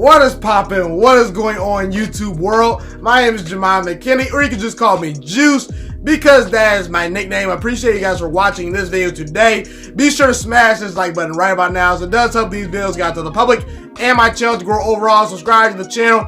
What is poppin'? What is going on, YouTube world? My name is Ghiman Mckinney, or you can just call me Juice, because that is my nickname. I appreciate you guys for watching this video today. Be sure to smash this like button right about now, so it does help these videos get out to the public and my channel to grow overall. Subscribe to the channel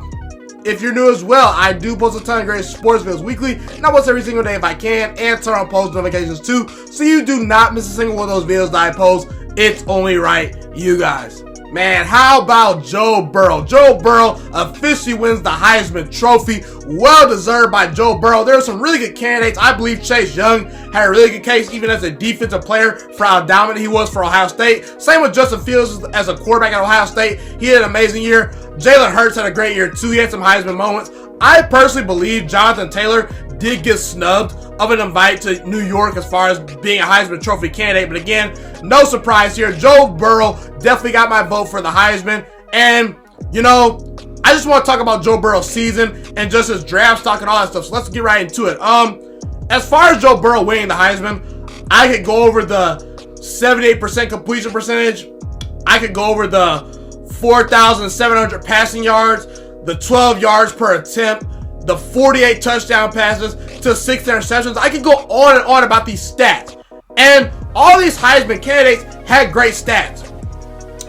if you're new as well. I do post a ton of great sports videos weekly, and I post every single day if I can, and turn on post notifications too, so you do not miss a single one of those videos that I post. It's only right, you guys. Man, how about Joe Burrow? Joe Burrow officially wins the Heisman Trophy. Well deserved by Joe Burrow. There are some really good candidates. I believe Chase Young had a really good case, even as a defensive player, for how dominant he was for Ohio State. Same with Justin Fields as a quarterback at Ohio State. He had an amazing year. Jalen Hurts had a great year too. He had some Heisman moments. I personally believe Jonathan Taylor did get snubbed of an invite to New York as far as being a Heisman Trophy candidate. But again, no surprise here. Joe Burrow definitely got my vote for the Heisman. And, you know, I just want to talk about Joe Burrow's season and just his draft stock and all that stuff. So let's get right into it. As far as Joe Burrow winning the Heisman, I could go over the 78% completion percentage. I could go over the 4,700 passing yards, the 12 yards per attempt, the 48 touchdown passes to 6 interceptions. I could go on and on about these stats. And all these Heisman candidates had great stats.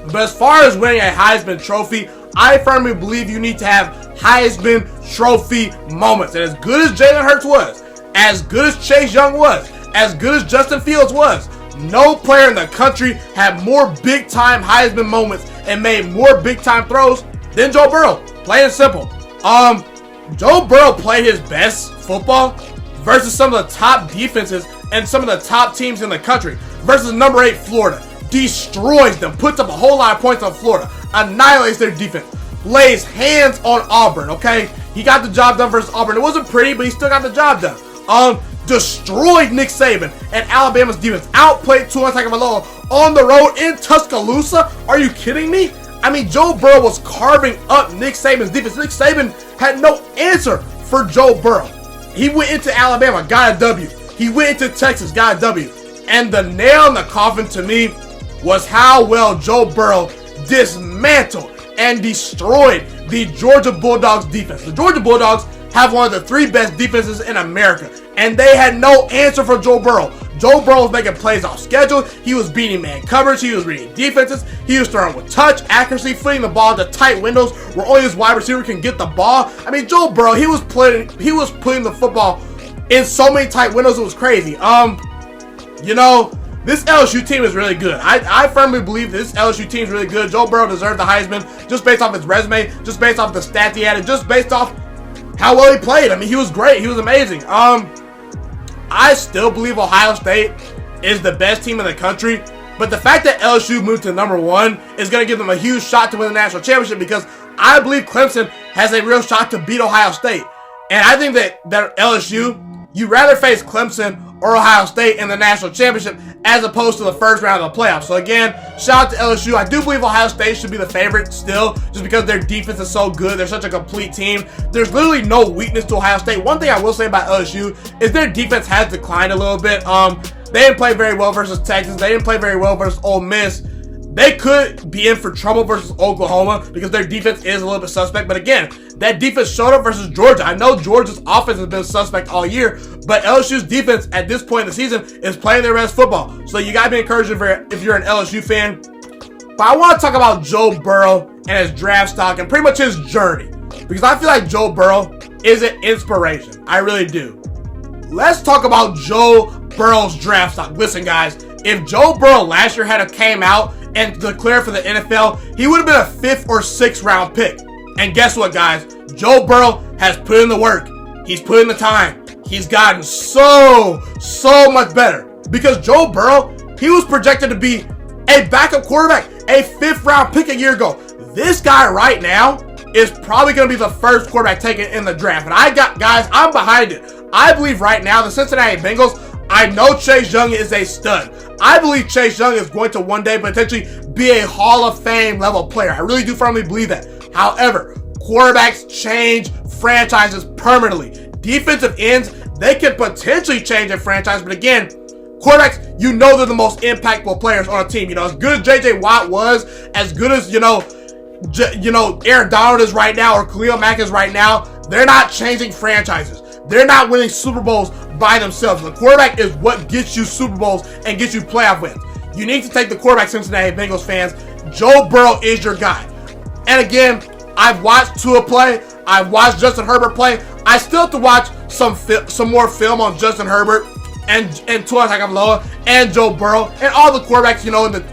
But as far as winning a Heisman Trophy, I firmly believe you need to have Heisman Trophy moments. And as good as Jalen Hurts was, as good as Chase Young was, as good as Justin Fields was, no player in the country had more big-time Heisman moments and made more big-time throws than Joe Burrow. Plain and simple. Joe Burrow played his best football versus some of the top defenses and some of the top teams in the country versus number 8 Florida. Destroys them, puts up a whole lot of points on Florida, annihilates their defense, lays hands on Auburn, okay? He got the job done versus Auburn. It wasn't pretty, but he still got the job done. Destroyed Nick Saban and Alabama's defense. Outplayed Tua Tagovailoa on the road in Tuscaloosa. Are you kidding me? I mean, Joe Burrow was carving up Nick Saban's defense. Nick Saban had no answer for Joe Burrow. He went into Alabama, got a W. He went into Texas, got a W. And the nail in the coffin to me was how well Joe Burrow dismantled and destroyed the Georgia Bulldogs defense. The Georgia Bulldogs have one of the 3 best defenses in America, and they had no answer for Joe Burrow. Joe Burrow was making plays off schedule. He was beating man coverage. He was reading defenses. He was throwing with touch, accuracy, fitting the ball into tight windows where only his wide receiver can get the ball. I mean, Joe Burrow, he was putting the football in so many tight windows. It was crazy. You know, this LSU team is really good. I firmly believe this LSU team is really good. Joe Burrow deserved the Heisman just based off his resume, just based off the stats he had, and just based off how well he played. I mean, he was great. He was amazing. I still believe Ohio State is the best team in the country, but the fact that LSU moved to number 1 is going to give them a huge shot to win the national championship, because I believe Clemson has a real shot to beat Ohio State. And I think that LSU, you'd rather face Clemson or Ohio State in the national championship as opposed to the first round of the playoffs. So again, shout out to LSU. I do believe Ohio State should be the favorite still, just because their defense is so good. They're such a complete team. There's literally no weakness to Ohio State. One thing I will say about LSU is their defense has declined a little bit. They didn't play very well versus Texas. They didn't play very well versus Ole Miss. They could be in for trouble versus Oklahoma because their defense is a little bit suspect. But again, that defense showed up versus Georgia. I know Georgia's offense has been suspect all year, but LSU's defense at this point in the season is playing their best football. So you got to be encouraged if you're an LSU fan. But I want to talk about Joe Burrow and his draft stock and pretty much his journey, because I feel like Joe Burrow is an inspiration. I really do. Let's talk about Joe Burrow's draft stock. Listen, guys, if Joe Burrow last year had came out and declared for the NFL, he would have been a 5th or 6th round pick. And guess what, guys? Joe Burrow has put in the work. He's put in the time. He's gotten so much better. Because Joe Burrow, he was projected to be a backup quarterback, a 5th round pick a year ago. This guy right now is probably going to be the first quarterback taken in the draft. And I'm behind it. I believe right now the Cincinnati Bengals, I know Chase Young is a stud. I believe Chase Young is going to one day potentially be a Hall of Fame level player. I really do firmly believe that. However, quarterbacks change franchises permanently. Defensive ends, they can potentially change a franchise, but again, quarterbacks, you know they're the most impactful players on a team. You know, as good as J.J. Watt was, as good as, you know, Aaron Donald is right now or Khalil Mack is right now, they're not changing franchises. They're not winning Super Bowls by themselves. The quarterback is what gets you Super Bowls and gets you playoff wins. You need to take the quarterback, Cincinnati Bengals fans. Joe Burrow is your guy. And again, I've watched Tua play. I've watched Justin Herbert play. I still have to watch some more film on Justin Herbert and Tua Tagovailoa and Joe Burrow and all the quarterbacks,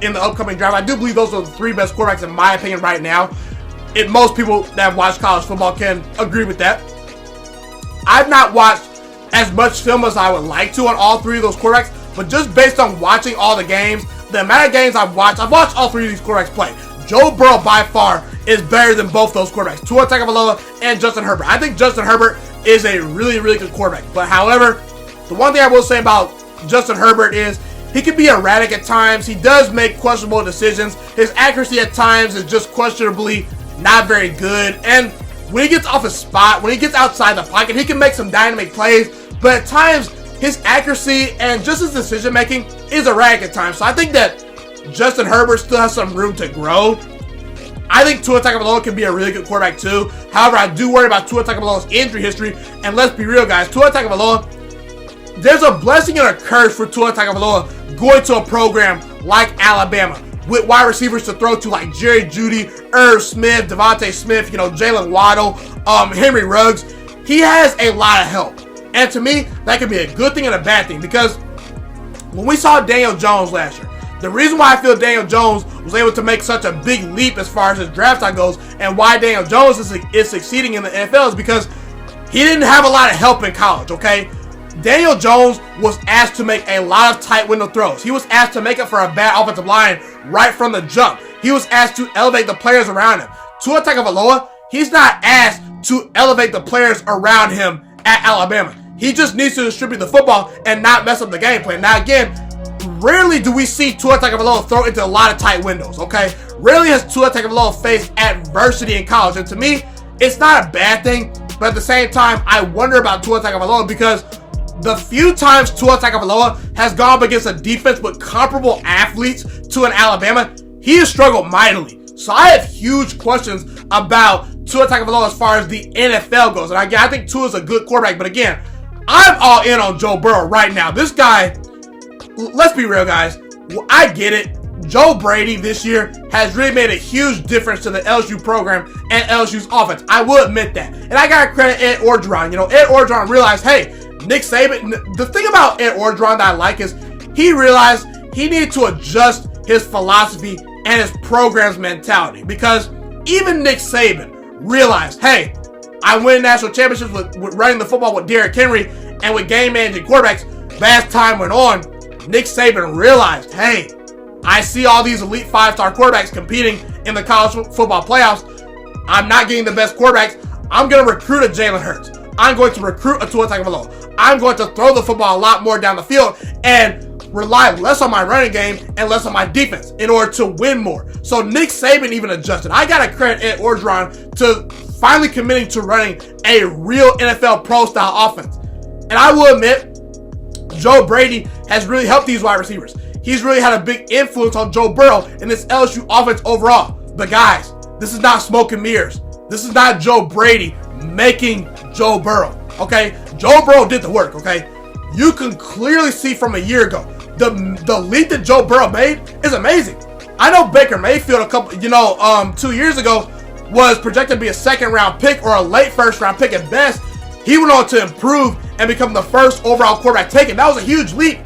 in the upcoming draft. I do believe those are the three best quarterbacks in my opinion right now. Most people that have watched college football can agree with that. I've not watched as much film as I would like to on all three of those quarterbacks, but just based on watching all the games, the amount of games I've watched all three of these quarterbacks play. Joe Burrow by far is better than both those quarterbacks, Tua Tagovailoa and Justin Herbert. I think Justin Herbert is a really, really good quarterback. But however, the one thing I will say about Justin Herbert is he can be erratic at times. He does make questionable decisions. His accuracy at times is just questionably not very good. And when he gets off his spot, when he gets outside the pocket, he can make some dynamic plays. But at times, his accuracy and just his decision making is erratic at times. So I think that Justin Herbert still has some room to grow. I think Tua Tagovailoa can be a really good quarterback too. However, I do worry about Tua Tagovailoa's injury history. And let's be real, guys. Tua Tagovailoa, there's a blessing and a curse for Tua Tagovailoa going to a program like Alabama with wide receivers to throw to like Jerry Jeudy, Irv Smith, Devontae Smith, Jalen Waddle, Henry Ruggs. He has a lot of help. And to me, that could be a good thing and a bad thing because when we saw Daniel Jones last year, the reason why I feel Daniel Jones was able to make such a big leap as far as his draft time goes and why Daniel Jones is succeeding in the NFL is because he didn't have a lot of help in college, okay? Daniel Jones was asked to make a lot of tight window throws. He was asked to make up for a bad offensive line right from the jump. He was asked to elevate the players around him. Tua Tagovailoa, he's not asked to elevate the players around him at Alabama. He just needs to distribute the football and not mess up the game plan. Now again, rarely do we see Tua Tagovailoa throw into a lot of tight windows, okay? Rarely has Tua Tagovailoa faced adversity in college. And to me, it's not a bad thing. But at the same time, I wonder about Tua Tagovailoa because the few times Tua Tagovailoa has gone up against a defense with comparable athletes to an Alabama, he has struggled mightily. So I have huge questions about Tua Tagovailoa as far as the NFL goes. And again, I think Tua is a good quarterback. But again, I'm all in on Joe Burrow right now. This guy, let's be real, guys. I get it. Joe Brady this year has really made a huge difference to the LSU program and LSU's offense. I will admit that. And I got to credit Ed Orgeron. Ed Orgeron realized, hey, Nick Saban, the thing about Ed Orgeron that I like is he realized he needed to adjust his philosophy and his program's mentality. Because even Nick Saban realized, hey, I win national championships with running the football with Derrick Henry and with game managing quarterbacks. But as time went on, Nick Saban realized, hey, I see all these elite 5-star quarterbacks competing in the college football playoffs. I'm not getting the best quarterbacks. I'm going to recruit a Jalen Hurts. I'm going to recruit a Tua Tagovailoa. I'm going to throw the football a lot more down the field and rely less on my running game and less on my defense in order to win more. So Nick Saban even adjusted. I got to credit Ed Orgeron to finally committing to running a real NFL pro-style offense. And I will admit, Joe Brady has really helped these wide receivers. He's really had a big influence on Joe Burrow and this LSU offense overall. But guys, this is not smoke and mirrors. This is not Joe Brady making Joe Burrow, okay? Joe Burrow did the work, okay? You can clearly see from a year ago, the leap that Joe Burrow made is amazing. I know Baker Mayfield 2 years ago was projected to be a second-round pick or a late first-round pick at best. He went on to improve and become the first overall quarterback taken. That was a huge leap.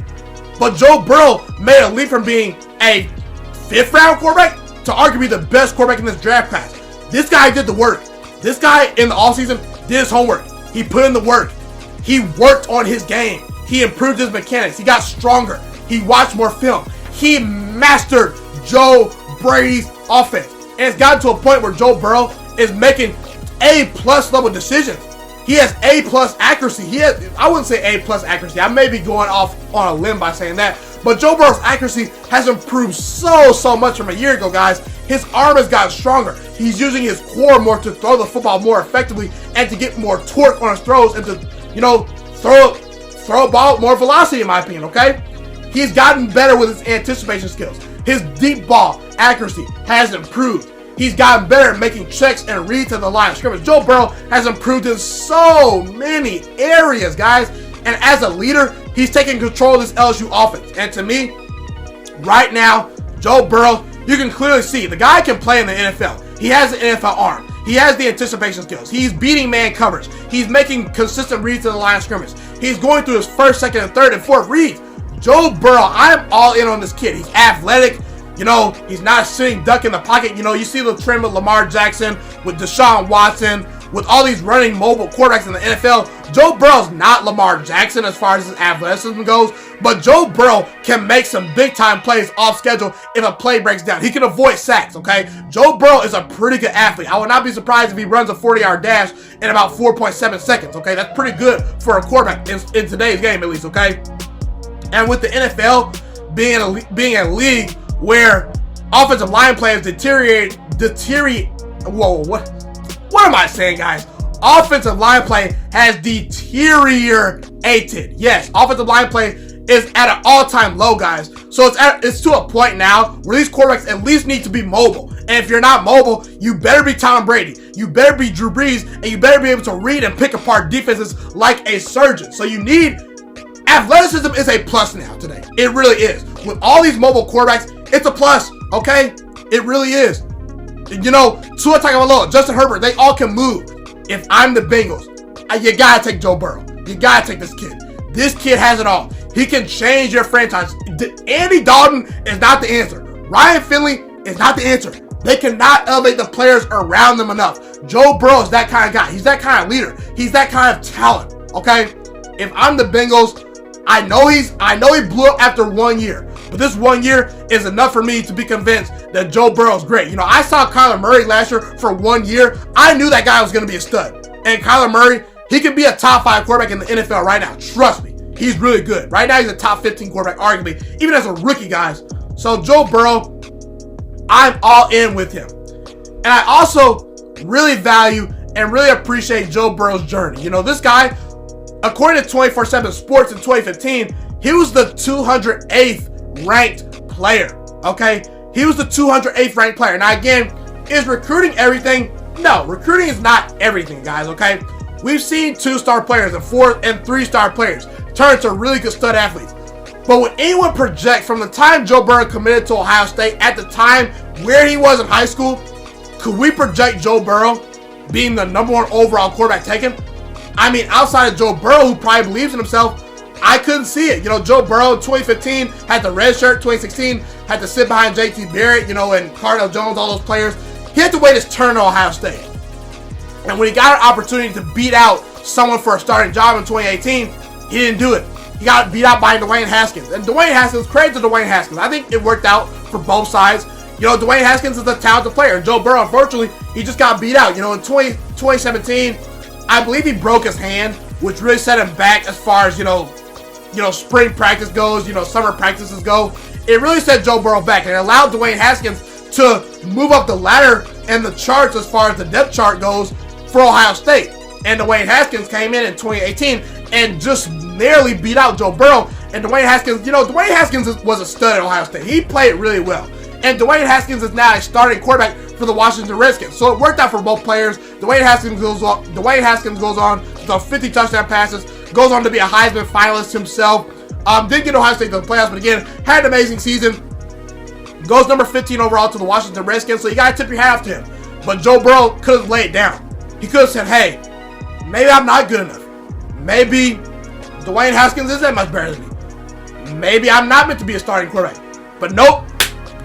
But Joe Burrow made a leap from being a 5th-round quarterback to arguably the best quarterback in this draft class. This guy did the work. This guy in the offseason did his homework. He put in the work. He worked on his game. He improved his mechanics. He got stronger. He watched more film. He mastered Joe Brady's offense. And it's gotten to a point where Joe Burrow is making A-plus level decisions. He has A-plus accuracy. I wouldn't say A-plus accuracy. I may be going off on a limb by saying that. But Joe Burrow's accuracy has improved so much from a year ago, guys. His arm has gotten stronger. He's using his core more to throw the football more effectively and to get more torque on his throws and to, throw a ball with more velocity, in my opinion, okay? He's gotten better with his anticipation skills. His deep ball accuracy has improved. He's gotten better at making checks and reads to the line of scrimmage. Joe Burrow has improved in so many areas, guys. And as a leader, he's taking control of this LSU offense. And to me, right now, Joe Burrow, you can clearly see the guy can play in the NFL. He has the NFL arm. He has the anticipation skills. He's beating man coverage. He's making consistent reads to the line of scrimmage. He's going through his first, second, and third, and fourth reads. Joe Burrow, I'm all in on this kid. He's athletic. He's not sitting duck in the pocket. You see the trend with Lamar Jackson, with Deshaun Watson, with all these running mobile quarterbacks in the NFL. Joe Burrow's not Lamar Jackson as far as his athleticism goes, but Joe Burrow can make some big-time plays off schedule if a play breaks down. He can avoid sacks, okay? Joe Burrow is a pretty good athlete. I would not be surprised if he runs a 40-yard dash in about 4.7 seconds, okay? That's pretty good for a quarterback in today's game, at least, okay? And with the NFL being a league where offensive line players what am I saying, guys? Offensive line play has deteriorated. Yes, offensive line play is at an all-time low, guys. So it's to a point now where these quarterbacks at least need to be mobile. And if you're not mobile, you better be Tom Brady. You better be Drew Brees, and you better be able to read and pick apart defenses like a surgeon. So you need athleticism is a plus now today. It really is. With all these mobile quarterbacks, it's a plus, okay? It really is. Tua Tagovailoa, Justin Herbert, they all can move. If I'm the Bengals, you gotta take Joe Burrow. You gotta take this kid. This kid has it all. He can change your franchise. Andy Dalton is not the answer. Ryan Finley is not the answer. They cannot elevate the players around them enough. Joe Burrow is that kind of guy. He's that kind of leader. He's that kind of talent, okay? If I'm the Bengals, I know he blew up after 1 year, but this 1 year is enough for me to be convinced that Joe Burrow's great. I saw Kyler Murray last year for 1 year. I knew that guy was going to be a stud. And Kyler Murray, he can be a top 5 quarterback in the NFL right now. Trust me. He's really good. Right now, he's a top 15 quarterback, arguably, even as a rookie, guys. So Joe Burrow, I'm all in with him. And I also really value and really appreciate Joe Burrow's journey. This guy, according to 24/7 Sports in 2015, he was the 208th ranked player, okay? He was the 208th ranked player. Now, again, is recruiting everything? No, recruiting is not everything, guys, okay? We've seen 2-star players and 4 and 3-star players turn to really good stud athletes. But would anyone project from the time Joe Burrow committed to Ohio State at the time where he was in high school, could we project Joe Burrow being the number 1 overall quarterback taken? I mean, outside of Joe Burrow, who probably believes in himself, I couldn't see it. Joe Burrow in 2015 had the red shirt. 2016 had to sit behind J.T. Barrett, and Cardell Jones, all those players. He had to wait his turn to Ohio State. And when he got an opportunity to beat out someone for a starting job in 2018, he didn't do it. He got beat out by Dwayne Haskins. And Dwayne Haskins, credit to Dwayne Haskins. I think it worked out for both sides. Dwayne Haskins is a talented player. And Joe Burrow, unfortunately, he just got beat out. In 2017, I believe he broke his hand, which really set him back as far as, spring practice goes, summer practices go. It really set Joe Burrow back, and it allowed Dwayne Haskins to move up the ladder and the charts as far as the depth chart goes for Ohio State. And Dwayne Haskins came in 2018 and just nearly beat out Joe Burrow. And Dwayne Haskins, Dwayne Haskins was a stud at Ohio State. He played really well. And Dwayne Haskins is now a starting quarterback for the Washington Redskins. So it worked out for both players. Dwayne Haskins goes on to throw 50 touchdown passes, goes on to be a Heisman finalist himself. Didn't get Ohio State to the playoffs, but again, had an amazing season. Goes number 15 overall to the Washington Redskins, so you got to tip your hat off to him. But Joe Burrow could have laid down. He could have said, hey, maybe I'm not good enough. Maybe Dwayne Haskins isn't that much better than me. Maybe I'm not meant to be a starting quarterback. But nope.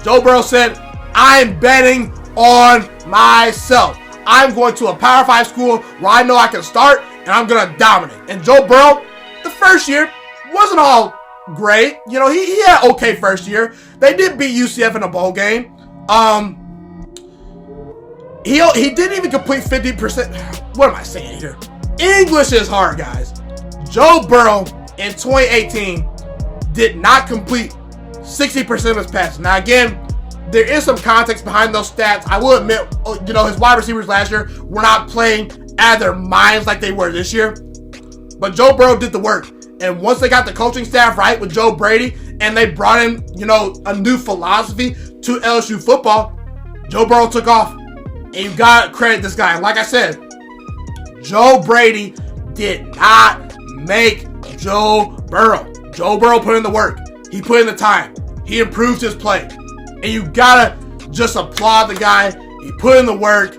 Joe Burrow said, I'm betting on myself. I'm going to a Power 5 school where I know I can start, and I'm going to dominate. And Joe Burrow, the first year, wasn't all great. He had an okay first year. They did beat UCF in a bowl game. He didn't even complete 50%. What am I saying here? English is hard, guys. Joe Burrow in 2018 did not complete 60% of his passes. Now, again, there is some context behind those stats. I will admit, his wide receivers last year were not playing out of their minds like they were this year. But Joe Burrow did the work. And once they got the coaching staff right with Joe Brady, and they brought in, a new philosophy to LSU football, Joe Burrow took off. And you gotta credit this guy. Like I said, Joe Brady did not make Joe Burrow. Joe Burrow put in the work. He put in the time. He improved his play. And you gotta just applaud the guy. He put in the work.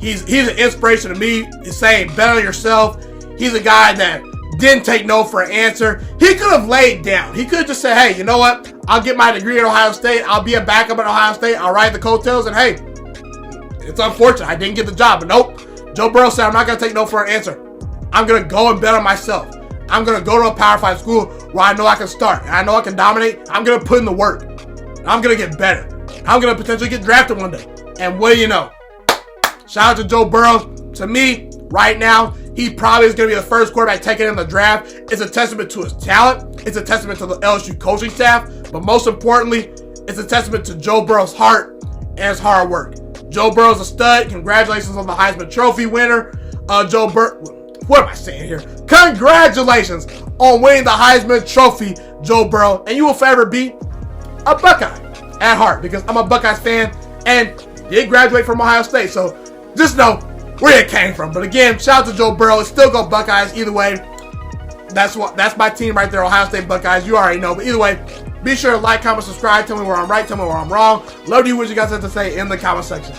He's an inspiration to me. He's saying better yourself. He's a guy that didn't take no for an answer. He could have laid down. He could have just said, hey, you know what? I'll get my degree at Ohio State. I'll be a backup at Ohio State. I'll ride the coattails. And hey, it's unfortunate. I didn't get the job. But nope. Joe Burrow said, I'm not going to take no for an answer. I'm going to go and bet on myself. I'm going to go to a Power 5 school where I know I can start. And I know I can dominate. I'm going to put in the work. I'm going to get better. I'm going to potentially get drafted one day. And what do you know? Shout out to Joe Burrow. To me, right now, he probably is going to be the first quarterback taken in the draft. It's a testament to his talent. It's a testament to the LSU coaching staff. But most importantly, it's a testament to Joe Burrow's heart and his hard work. Joe Burrow's a stud. Congratulations on the Heisman Trophy winner. What am I saying here? Congratulations on winning the Heisman Trophy, Joe Burrow. And you will forever be a Buckeye at heart, because I'm a Buckeyes fan and did graduate from Ohio State. So just know where it came from. But again, shout out to Joe Burrow. Still go Buckeyes either way. That's my team right there, Ohio State Buckeyes. You already know. But either way, be sure to like, comment, subscribe. Tell me where I'm right. Tell me where I'm wrong. Love you. What you guys have to say in the comment section.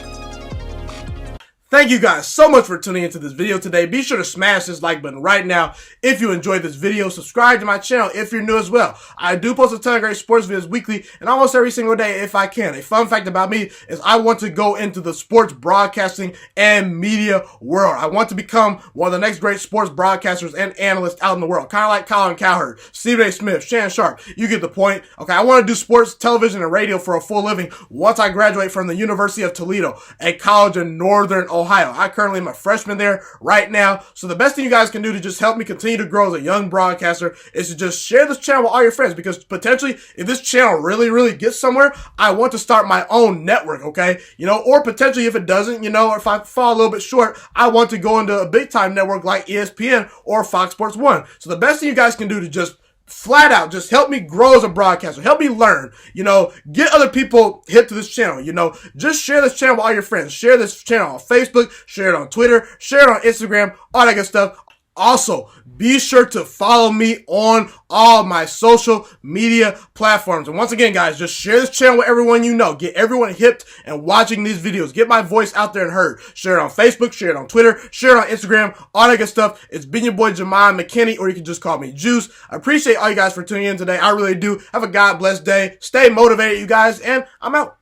Thank you guys so much for tuning into this video today. Be sure to smash this like button right now if you enjoyed this video. Subscribe to my channel if you're new as well. I do post a ton of great sports videos weekly and almost every single day if I can. A fun fact about me is I want to go into the sports broadcasting and media world. I want to become one of the next great sports broadcasters and analysts out in the world. Kind of like Colin Cowherd, Stephen A. Smith, Shannon Sharp. You get the point. Okay, I want to do sports, television, and radio for a full living once I graduate from the University of Toledo, a college in Northern Ohio. I currently am a freshman there right now. So the best thing you guys can do to just help me continue to grow as a young broadcaster is to just share this channel with all your friends, because potentially if this channel really gets somewhere, I want to start my own network, okay? Or potentially if it doesn't, or if I fall a little bit short, I want to go into a big time network like ESPN or Fox Sports 1. So the best thing you guys can do to just flat out just help me grow as a broadcaster, help me learn, get other people hip to this channel, just share this channel with all your friends, share this channel on Facebook, share it on Twitter, share it on Instagram, all that good stuff. Also, be sure to follow me on all my social media platforms. And once again, guys, just share this channel with everyone you know. Get everyone hipped and watching these videos. Get my voice out there and heard. Share it on Facebook, share it on Twitter, share it on Instagram, all that good stuff. It's been your boy, Ghiman Mckinney, or you can just call me Juice. I appreciate all you guys for tuning in today. I really do. Have a God blessed day. Stay motivated, you guys, and I'm out.